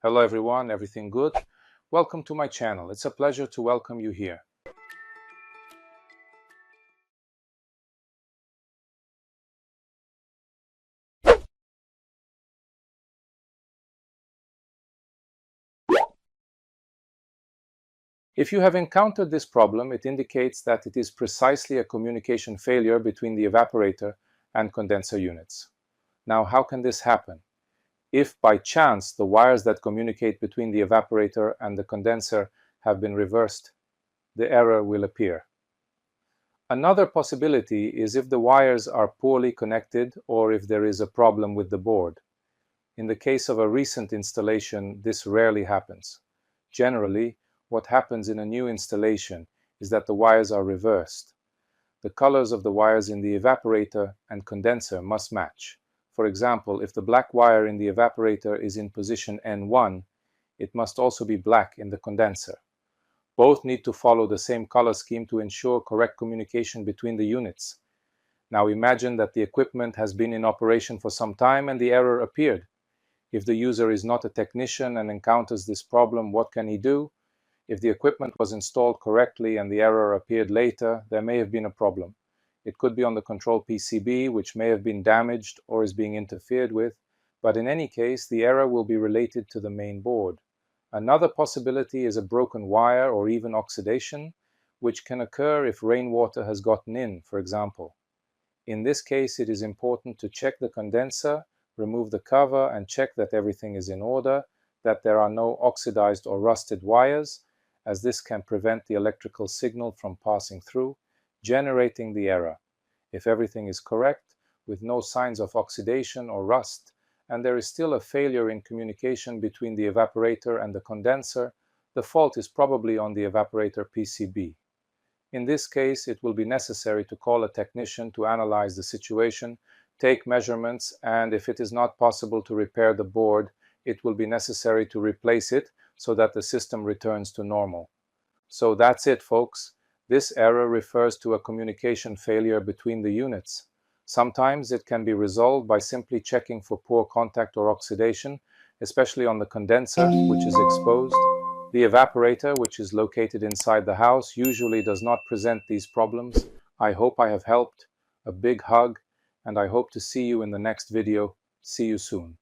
Hello everyone, everything good? Welcome to my channel. It's a pleasure to welcome you here. If you have encountered this problem, it indicates that it is precisely a communication failure between the evaporator and condenser units. Now, how can this happen? If by chance the wires that communicate between the evaporator and the condenser have been reversed, the error will appear. Another possibility is if the wires are poorly connected or if there is a problem with the board. In the case of a recent installation, this rarely happens. Generally, what happens in a new installation is that the wires are reversed. The colors of the wires in the evaporator and condenser must match. For example, if the black wire in the evaporator is in position N1, it must also be black in the condenser. Both need to follow the same color scheme to ensure correct communication between the units. Now imagine that the equipment has been in operation for some time and the error appeared. If the user is not a technician and encounters this problem, what can he do? If the equipment was installed correctly and the error appeared later, there may have been a problem. It could be on the control PCB, which may have been damaged or is being interfered with, but in any case, the error will be related to the main board. Another possibility is a broken wire or even oxidation, which can occur if rainwater has gotten in, for example. In this case, it is important to check the condenser, remove the cover and check that everything is in order, that there are no oxidized or rusted wires, as this can prevent the electrical signal from passing through, generating the error. If everything is correct, with no signs of oxidation or rust, and there is still a failure in communication between the evaporator and the condenser, the fault is probably on the evaporator PCB. In this case, it will be necessary to call a technician to analyze the situation, take measurements, and if it is not possible to repair the board, it will be necessary to replace it so that the system returns to normal. So that's it, folks. This error refers to a communication failure between the units. Sometimes it can be resolved by simply checking for poor contact or oxidation, especially on the condenser, which is exposed. The evaporator, which is located inside the house, usually does not present these problems. I hope I have helped. A big hug, and I hope to see you in the next video. See you soon.